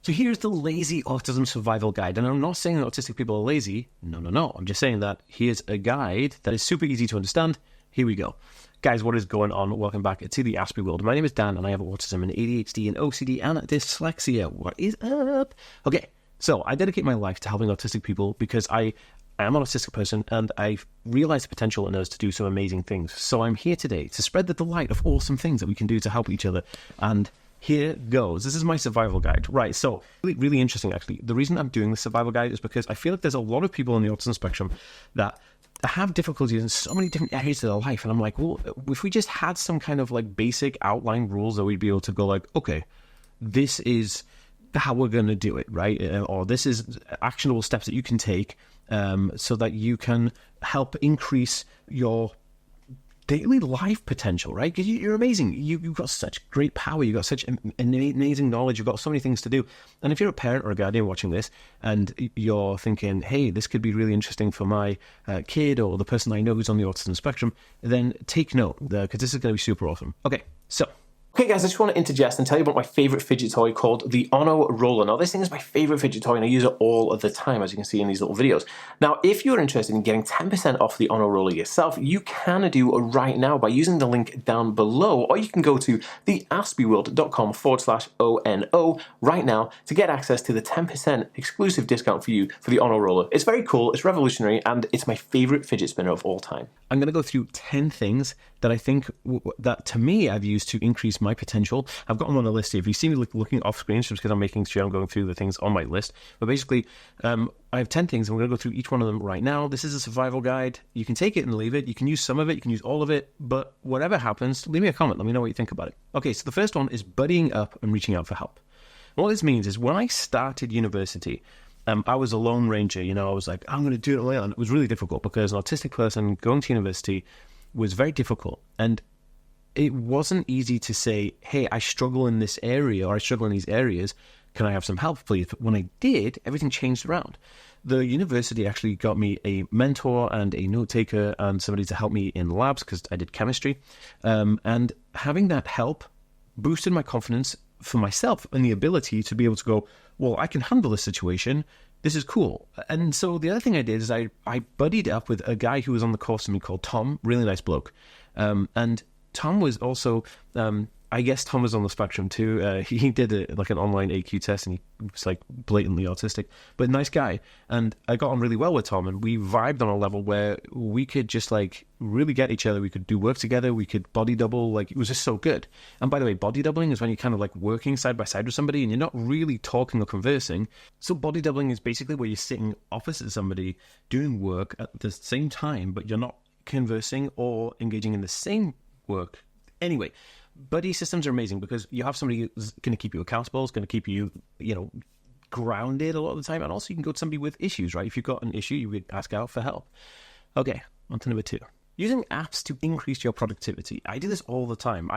So here's the lazy autism survival guide. And I'm not saying that autistic people are lazy. No. I'm just saying that here's a guide that is super easy to understand. Here we go. Guys, what is going on? Welcome back to the Aspie world. My name is Dan, and I have autism and ADHD and OCD and dyslexia. What is up? Okay, so I dedicate my life to helping autistic people because I am an autistic person, and I realize the potential in us to do some amazing things. So I'm here today to spread the delight of awesome things that we can do to help each other. And here goes. This is my survival guide. Right, so really interesting, actually. The reason I'm doing this survival guide is because I feel like there's a lot of people on the autism spectrum that have difficulties in so many different areas of their life. And I'm like, well, if we just had some kind of like basic outline rules that we'd be able to go like, okay, this is how we're going to do it, right? Or this is actionable steps that you can take so that you can help increase your daily life potential, right? Because you're amazing. You've got such great power. You've got such amazing knowledge. You've got so many things to do. And if you're a parent or a guardian watching this and you're thinking, hey, this could be really interesting for my kid or the person I know who's on the autism spectrum, then take note because this is going to be super awesome. Okay, guys, I just want to interject and tell you about my favorite fidget toy called the Ono Roller. Now, this thing is my favorite fidget toy, and I use it all of the time, as you can see in these little videos. Now, if you're interested in getting 10% off the Ono Roller yourself, you can do it right now by using the link down below, or you can go to theaspieworld.com/ONO right now to get access to the 10% exclusive discount for you for the Ono Roller. It's very cool, it's revolutionary, and it's my favorite fidget spinner of all time. I'm going to go through 10 things that I think that, to me, I've used to increase my potential. I've got them on a list here. If you see me looking off screen, it's just because I'm making sure I'm going through the things on my list. But basically, I have 10 things, and we're going to go through each one of them right now. This is a survival guide. You can take it and leave it. You can use some of it. You can use all of it. But whatever happens, leave me a comment. Let me know what you think about it. Okay, so the first one is buddying up and reaching out for help. And what this means is when I started university, I was a lone ranger. I was like, I'm going to do it on my own. It was really difficult because an autistic person going to university was very difficult. And it wasn't easy to say, hey, I struggle in this area or I struggle in these areas. Can I have some help, please? But when I did, everything changed around. The university actually got me a mentor and a note taker and somebody to help me in labs because I did chemistry. And having that help boosted my confidence for myself and the ability to be able to go, well, I can handle this situation. This is cool. And so the other thing I did is I buddied up with a guy who was on the course with me called Tom, really nice bloke. And Tom was also, I guess Tom was on the spectrum too. He did an online AQ test and he was like blatantly autistic, but nice guy. And I got on really well with Tom and we vibed on a level where we could just like really get each other. We could do work together. We could body double. Like it was just so good. And by the way, body doubling is when you're kind of like working side by side with somebody and you're not really talking or conversing. So body doubling is basically where you're sitting opposite somebody doing work at the same time, but you're not conversing or engaging in the same work. Anyway, buddy systems are amazing because you have somebody who's going to keep you accountable, is going to keep you, grounded a lot of the time. And also you can go to somebody with issues, right? If you've got an issue, you would ask out for help. Okay, on to number 2. Using apps to increase your productivity. I do this all the time.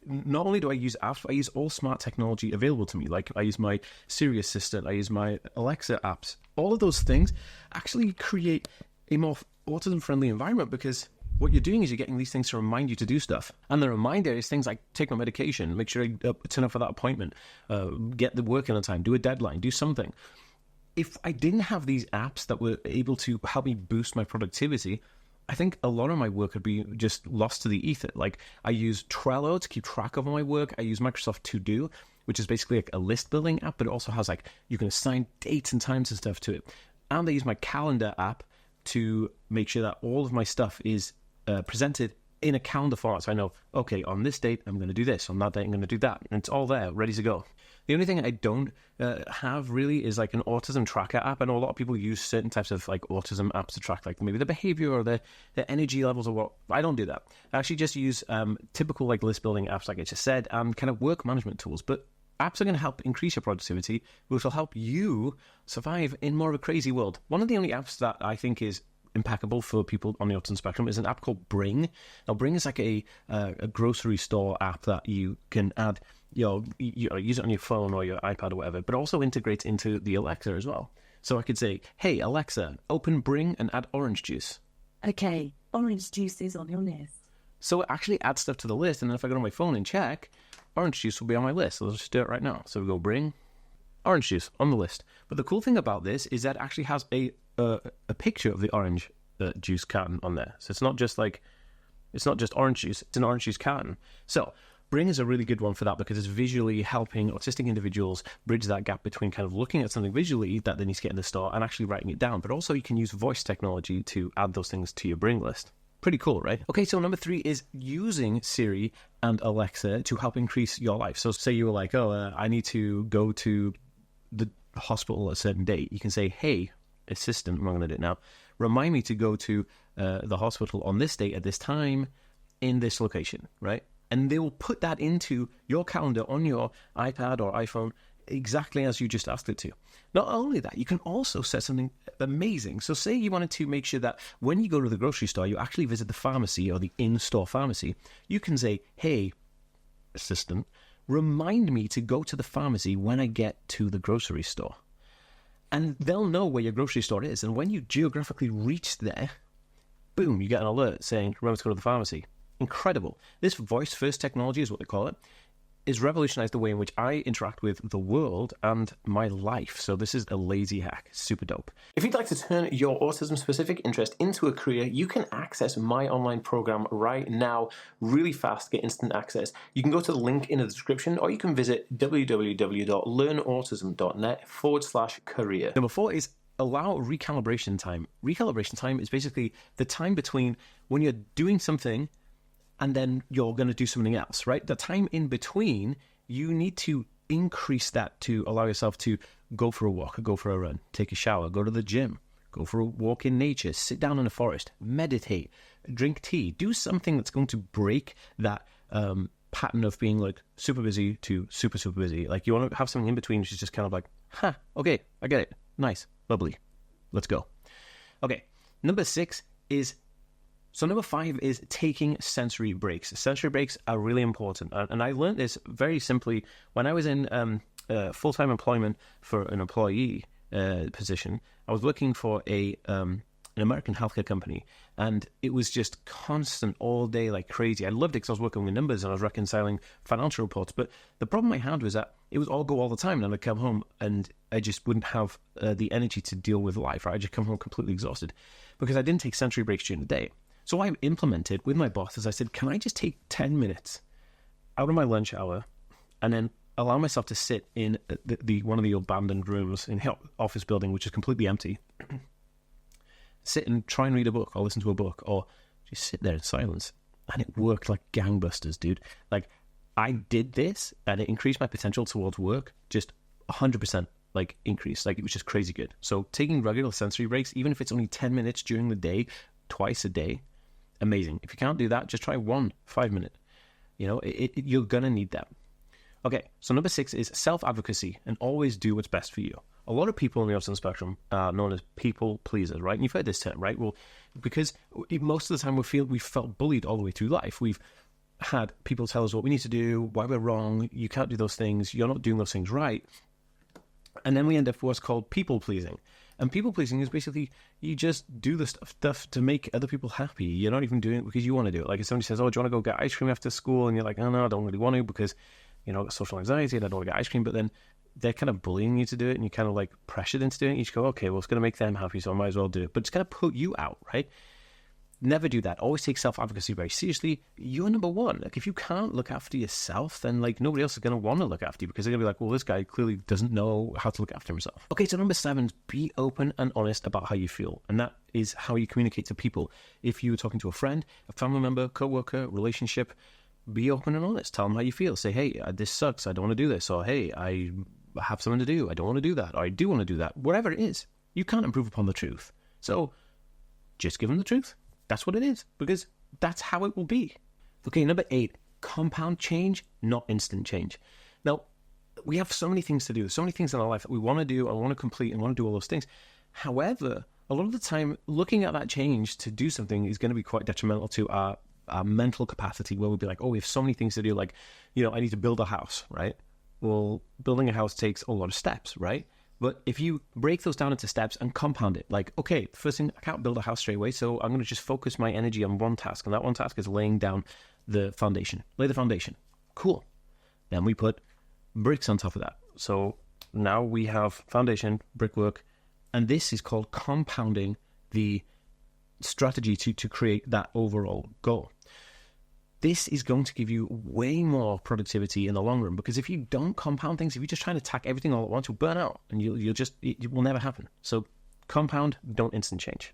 Not only do I use apps, but I use all smart technology available to me. Like I use my Siri assistant, I use my Alexa apps. All of those things actually create a more autism-friendly environment because what you're doing is you're getting these things to remind you to do stuff. And the reminder is things like take my medication, make sure I turn up for that appointment, get the work in on time, do a deadline, do something. If I didn't have these apps that were able to help me boost my productivity, I think a lot of my work would be just lost to the ether. Like I use Trello to keep track of my work. I use Microsoft To Do, which is basically like a list building app, but it also has like, you can assign dates and times and stuff to it. And I use my calendar app to make sure that all of my stuff is presented in a calendar format. So I know, okay, on this date, I'm going to do this. On that date, I'm going to do that. And it's all there, ready to go. The only thing I don't have really is like an autism tracker app. I know a lot of people use certain types of like autism apps to track like maybe the behavior or the energy levels or what. I don't do that. I actually just use typical like list building apps, like I just said, and kind of work management tools. But apps are going to help increase your productivity, which will help you survive in more of a crazy world. One of the only apps that I think is impeccable for people on the autism spectrum is an app called Bring. Now, Bring is like a grocery store app that you can add, you use it on your phone or your iPad or whatever, but also integrates into the Alexa as well. So I could say, hey, Alexa, open Bring and add orange juice. Okay, orange juice is on your list. So it actually adds stuff to the list, and then if I go on my phone and check, orange juice will be on my list. So let's just do it right now. So we go Bring, orange juice on the list. But the cool thing about this is that it actually has a picture of the orange juice carton on there. So it's not just orange juice, it's an orange juice carton. So Bring is a really good one for that because it's visually helping autistic individuals bridge that gap between kind of looking at something visually that they need to get in the store and actually writing it down. But also you can use voice technology to add those things to your Bring list. Pretty cool, right? Okay, so number 3 is using Siri and Alexa to help increase your life. So say you were like, I need to go to the hospital at a certain date. You can say, hey, assistant, I'm not going to do it now, remind me to go to the hospital on this date at this time in this location, right? And they will put that into your calendar on your iPad or iPhone exactly as you just asked it to. Not only that, you can also set something amazing. So say you wanted to make sure that when you go to the grocery store, you actually visit the pharmacy or the in-store pharmacy. You can say, hey, assistant, remind me to go to the pharmacy when I get to the grocery store. And they'll know where your grocery store is. And when you geographically reach there, boom, you get an alert saying, remember to go to the pharmacy. Incredible. This voice-first technology is what they call it, is revolutionized the way in which I interact with the world and my life. So this is a lazy hack. Super dope. If you'd like to turn your autism-specific interest into a career, you can access my online program right now, really fast, get instant access. You can go to the link in the description, or you can visit www.learnautism.net/career. Number 4 is allow recalibration time. Recalibration time is basically the time between when you're doing something and then you're going to do something else, right? The time in between, you need to increase that to allow yourself to go for a walk, go for a run, take a shower, go to the gym, go for a walk in nature, sit down in a forest, meditate, drink tea, do something that's going to break that pattern of being like super busy to super, super busy. Like you want to have something in between, which is just kind of like, okay, I get it. Nice, lovely, let's go. Okay, number 5 is taking sensory breaks. Sensory breaks are really important. And I learned this very simply when I was in full-time employment for an employee position. I was looking for an American healthcare company, and it was just constant all day like crazy. I loved it because I was working with numbers and I was reconciling financial reports. But the problem I had was that it was all go all the time, and I'd come home and I just wouldn't have the energy to deal with life. Right? I just come home completely exhausted because I didn't take sensory breaks during the day. So I implemented with my boss, as I said, can I just take 10 minutes out of my lunch hour and then allow myself to sit in the one of the abandoned rooms in the office building, which is completely empty, sit and try and read a book or listen to a book or just sit there in silence. And it worked like gangbusters, dude. Like I did this and it increased my potential towards work, just 100% like increase. Like it was just crazy good. So taking regular sensory breaks, even if it's only 10 minutes during the day, twice a day, amazing. If you can't do that, just try 1 5-minute. You're gonna need that. Okay, so number 6 is self-advocacy, and always do what's best for you. A lot of people on the autism spectrum are known as people pleasers, right? And you've heard this term, right? Well, because most of the time we've felt bullied all the way through life. We've had people tell us what we need to do, why we're wrong, you can't do those things, you're not doing those things right. And then we end up with what's called people pleasing. And people pleasing is basically you just do the stuff to make other people happy. You're not even doing it because you want to do it. Like if somebody says, oh, do you want to go get ice cream after school? And you're like, oh, no, I don't really want to because, I've got social anxiety and I don't want to get ice cream. But then they're kind of bullying you to do it and you kind of like pressured into doing it. You just go, okay, well, it's going to make them happy, so I might as well do it. But it's going to put you out, right? Never do that. Always take self-advocacy very seriously. You're number 1. Like if you can't look after yourself, then like nobody else is going to want to look after you because they're going to be like, well, this guy clearly doesn't know how to look after himself. Okay, so number 7, be open and honest about how you feel. And that is how you communicate to people. If you're talking to a friend, a family member, co-worker, relationship, be open and honest. Tell them how you feel. Say, hey, this sucks. I don't want to do this. Or, hey, I have something to do. I don't want to do that. Or I do want to do that. Whatever it is, you can't improve upon the truth. So just give them the truth. That's what it is, because that's how it will be. Okay, number 8, compound change, not instant change. Now, we have so many things to do, so many things in our life that we want to do, and want to complete, and want to do all those things. However, a lot of the time, looking at that change to do something is going to be quite detrimental to our mental capacity, where we'll be like, oh, we have so many things to do, like, I need to build a house, right? Well, building a house takes a lot of steps, right? But if you break those down into steps and compound it, like, okay, first thing, I can't build a house straight away, so I'm going to just focus my energy on one task, and that one task is laying down the foundation. Lay the foundation. Cool. Then we put bricks on top of that. So now we have foundation, brickwork, and this is called compounding the strategy to create that overall goal. This is going to give you way more productivity in the long run, because if you don't compound things, if you're just trying to attack everything all at once, you'll burn out and it will never happen. So compound, don't instant change.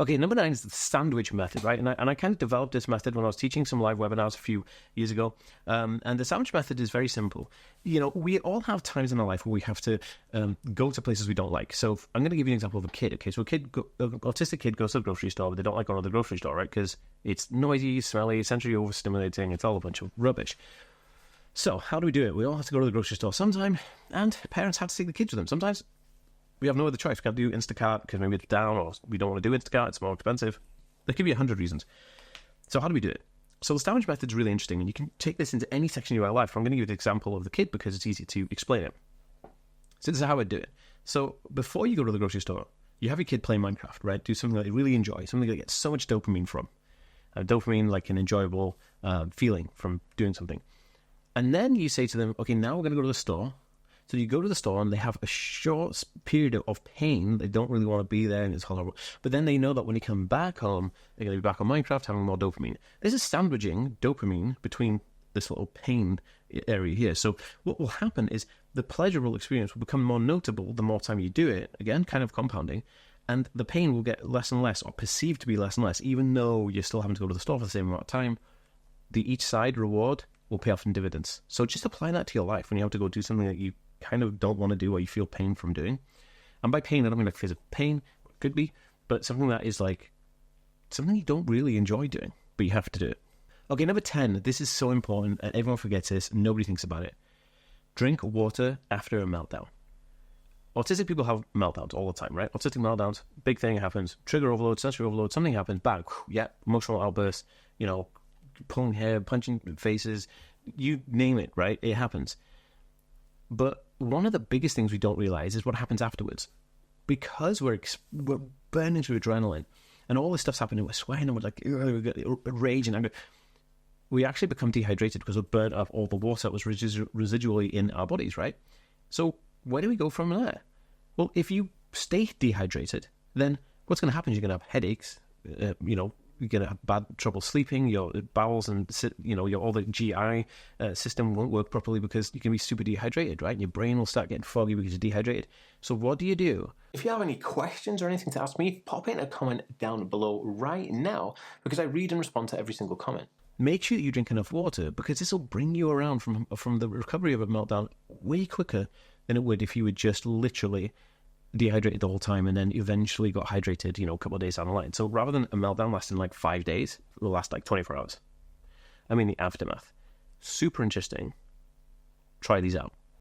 Okay, number 9 is the sandwich method, right? And I kind of developed this method when I was teaching some live webinars a few years ago. And the sandwich method is very simple. You know, we all have times in our life where we have to go to places we don't like. So I'm going to give you an example of a kid. Okay, so an autistic kid goes to the grocery store, but they don't like going to the grocery store, right? Because it's noisy, smelly, sensory overstimulating. It's all a bunch of rubbish. So how do we do it? We all have to go to the grocery store sometime, and parents have to take the kids with them. Sometimes we have no other choice. We can't do Instacart because maybe it's down, or we don't want to do Instacart, it's more expensive. There could be 100 reasons. So how do we do it? So the sandwich method is really interesting, and you can take this into any section of your life. I'm going to give you an example of the kid because it's easy to explain it. So this is how I do it. So before you go to the grocery store, you have your kid play Minecraft, right? Do something that they really enjoy, something that they get so much dopamine from. Dopamine, like an enjoyable feeling from doing something. And then you say to them, okay, now we're going to go to the store. So you go to the store and they have a short period of pain. They don't really want to be there and it's horrible. But then they know that when they come back home, they're going to be back on Minecraft having more dopamine. This is sandwiching dopamine between this little pain area here. So what will happen is the pleasurable experience will become more notable the more time you do it. Again, kind of compounding. And the pain will get less and less, or perceived to be less and less, even though you're still having to go to the store for the same amount of time. The each side reward will pay off in dividends. So just apply that to your life when you have to go do something that you kind of don't want to do or you feel pain from doing. And by pain, I don't mean like physical pain, it could be, but something that is like something you don't really enjoy doing, but you have to do it. Okay, number 10, this is so important and everyone forgets this, nobody thinks about it. Drink water after a meltdown. Autistic people have meltdowns all the time, right? Autistic meltdowns, big thing happens, trigger overload, sensory overload, something happens, bang, yeah, emotional outburst, you know, pulling hair, punching faces, you name it, right? It happens. But one of the biggest things we don't realize is what happens afterwards. Because we're burning through adrenaline and all this stuff's happening, we're sweating and we're like rage and anger. We actually become dehydrated because we've burnt up all the water that was residually in our bodies, right? So where do we go from there? Well, if you stay dehydrated, then what's going to happen is you're going to have headaches, you're going to have bad trouble sleeping, your bowels and, all the GI system won't work properly because you can be super dehydrated, right? And your brain will start getting foggy because you're dehydrated. So what do you do? If you have any questions or anything to ask me, pop in a comment down below right now because I read and respond to every single comment. Make sure that you drink enough water because this will bring you around from the recovery of a meltdown way quicker than it would if you were just literally dehydrated the whole time and then eventually got hydrated, a couple of days down the line. So rather than a meltdown lasting like 5 days, it will last like 24 hours. I mean, the aftermath. Super interesting. Try these out.